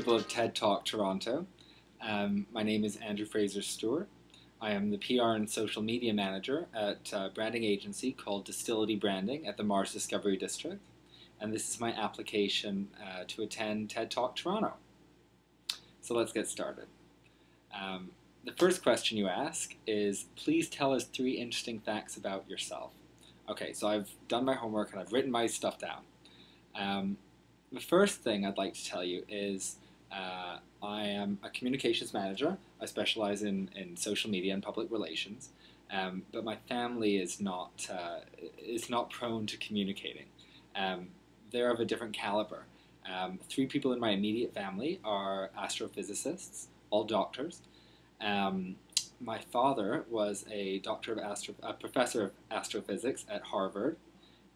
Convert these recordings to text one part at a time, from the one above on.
people of TED Talk Toronto. My name is Andrew Fraser-Stewart. I am the PR and social media manager at a branding agency called Distillery Branding at the Mars Discovery District. And this is my application to attend TED Talk Toronto. So let's get started. The first question you ask is, please tell us 3 interesting facts about yourself. Okay, so I've done my homework and I've written my stuff down. The first thing I'd like to tell you is I am a communications manager. I specialize in social media and public relations, but my family is not prone to communicating. They're of a different caliber. 3 people in my immediate family are astrophysicists, all doctors. My father was a professor of astrophysics at Harvard,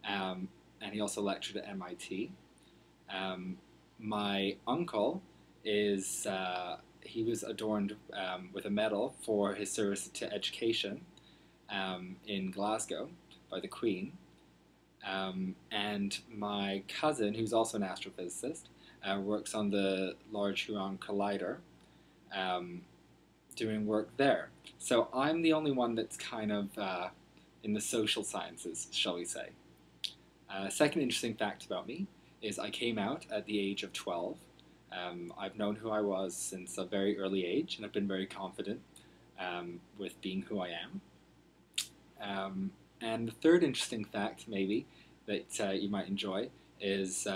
and he also lectured at MIT. My uncle is, he was adorned with a medal for his service to education in Glasgow by the Queen. And my cousin, who's also an astrophysicist, works on the Large Hadron Collider, doing work there. So I'm the only one that's kind of in the social sciences, shall we say. Second interesting fact about me is I came out at the age of 12. I've known who I was since a very early age, and I've been very confident with being who I am. And the third interesting fact, maybe, that you might enjoy is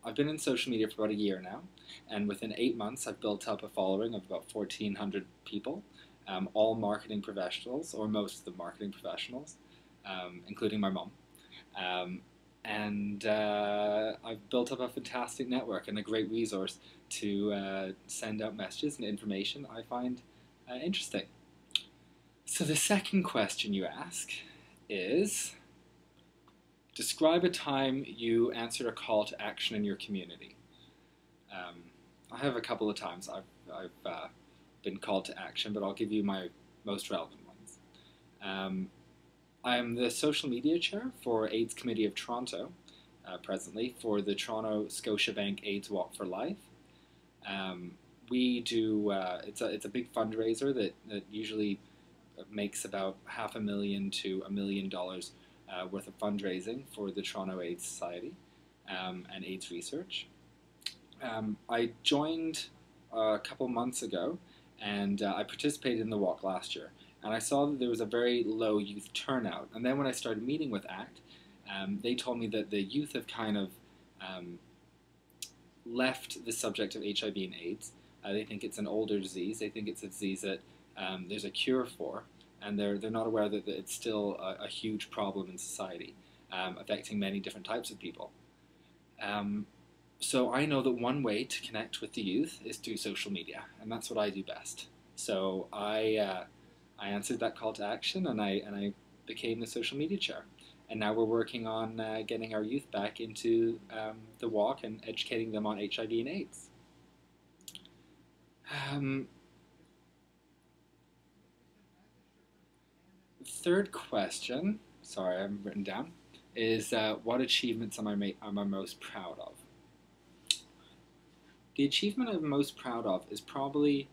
I've been in social media for about a year now, and within 8 months I've built up a following of about 1,400 people, all marketing professionals, or most of the marketing professionals, including my mom. And I've built up a fantastic network and a great resource to send out messages and information I find interesting. So the second question you ask is, describe a time you answered a call to action in your community. I have a couple of times I've been called to action, but I'll give you my most relevant ones. I am the social media chair for AIDS Committee of Toronto, presently, for the Toronto Scotiabank AIDS Walk for Life. We do, it's a big fundraiser that usually makes about $500,000 to $1 million worth of fundraising for the Toronto AIDS Society and AIDS research. I joined a couple months ago, and I participated in the walk last year. And I saw that there was a very low youth turnout. And then when I started meeting with ACT, they told me that the youth have kind of left the subject of HIV and AIDS. They think it's an older disease. They think it's a disease that there's a cure for, and they're not aware that it's still a huge problem in society, affecting many different types of people. So I know that one way to connect with the youth is through social media, and that's what I do best. So I answered that call to action, and I became the social media chair. And now we're working on getting our youth back into the walk and educating them on HIV and AIDS. The third question, sorry, I haven't written down, is what achievements am I most proud of? The achievement I'm most proud of is probably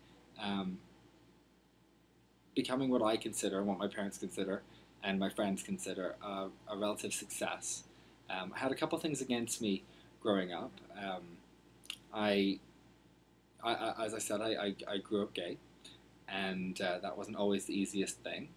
becoming what I consider, what my parents consider, and my friends consider a relative success. I had a couple things against me growing up. As I said, I grew up gay, and that wasn't always the easiest thing.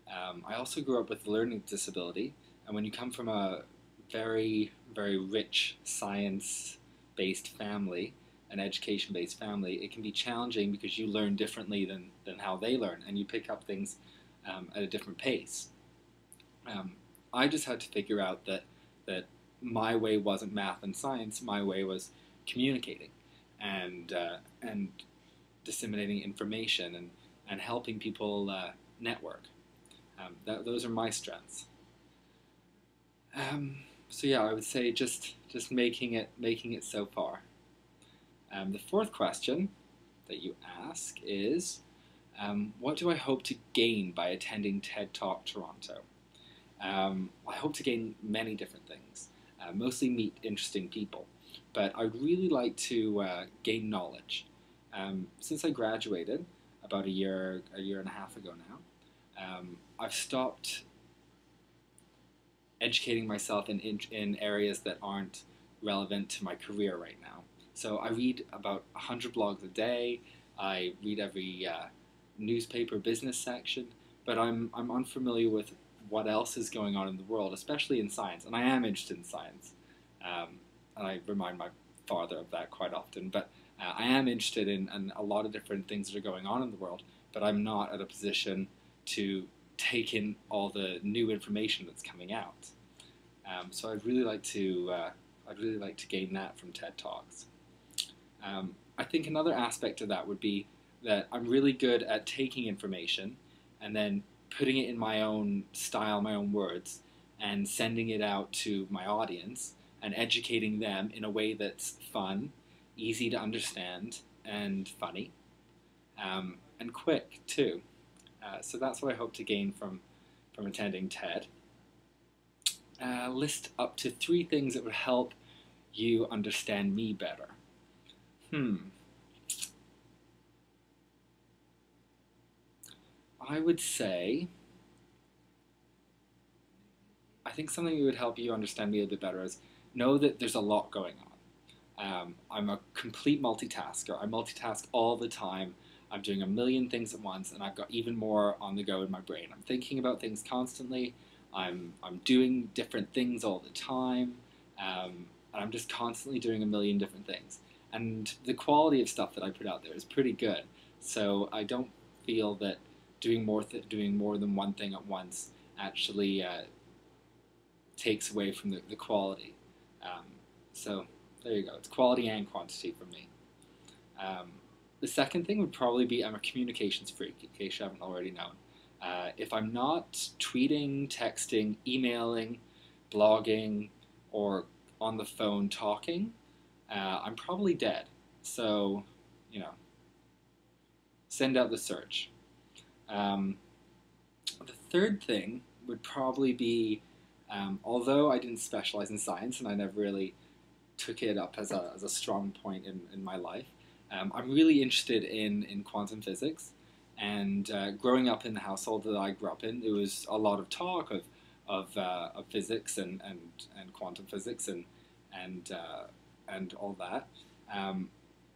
I also grew up with a learning disability, and when you come from a very, very rich science-based family, an education-based family, it can be challenging because you learn differently than how they learn, and you pick up things at a different pace. I just had to figure out that my way wasn't math and science. My way was communicating and disseminating information and helping people network. Those are my strengths. So yeah, I would say just making it so far. The fourth question that you ask is, what do I hope to gain by attending TED Talk Toronto? I hope to gain many different things, mostly meet interesting people. but I'd really like to gain knowledge. Since I graduated about a year and a half ago now, I've stopped educating myself in areas that aren't relevant to my career right now. So I read about 100 blogs a day. I read every newspaper business section, but I'm unfamiliar with what else is going on in the world, especially in science. And I am interested in science, and I remind my father of that quite often. But I am interested in a lot of different things that are going on in the world, but I'm not at a position to take in all the new information that's coming out. So I'd really like to gain that from TED Talks. I think another aspect of that would be that I'm really good at taking information and then putting it in my own style, my own words, and sending it out to my audience and educating them in a way that's fun, easy to understand, and funny, and quick too. So that's what I hope to gain from attending TED. List up to 3 things that would help you understand me better. I would say, I think something that would help you understand me a bit better is know that there's a lot going on. I'm a complete multitasker. I multitask all the time. I'm doing a million things at once, and I've got even more on the go in my brain. I'm thinking about things constantly. I'm doing different things all the time, and I'm just constantly doing a million different things. And the quality of stuff that I put out there is pretty good. So I don't feel that doing more than one thing at once actually takes away from the quality. So there you go. It's quality and quantity for me. The second thing would probably be I'm a communications freak, in case you haven't already known. If I'm not tweeting, texting, emailing, blogging, or on the phone talking, I'm probably dead. So, you know, send out the search. The third thing would probably be, although I didn't specialize in science and I never really took it up as a strong point in my life, I'm really interested in quantum physics. And growing up in the household that I grew up in, there was a lot of talk of physics and quantum physics and all that.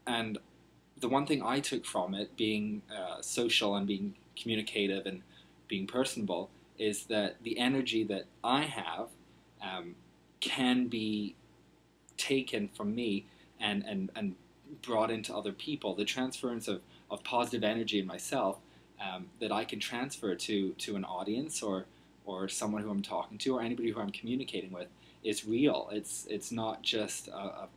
And the one thing I took from it, being social and being communicative and being personable, is that the energy that I have can be taken from me and brought into other people. The transference of positive energy in myself that I can transfer to an audience or someone who I'm talking to or anybody who I'm communicating with is real. It's not just a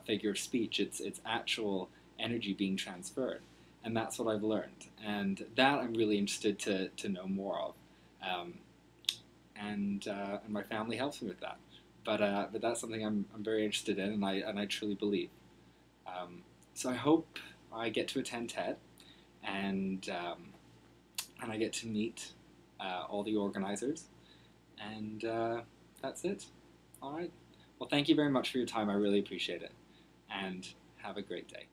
figure of speech. It's actual energy being transferred, and that's what I've learned, and that I'm really interested to know more of, and my family helps me with that. But that's something I'm very interested in, and I truly believe. So I hope I get to attend TED, and I get to meet all the organizers, and that's it. All right. Well, thank you very much for your time. I really appreciate it, and have a great day.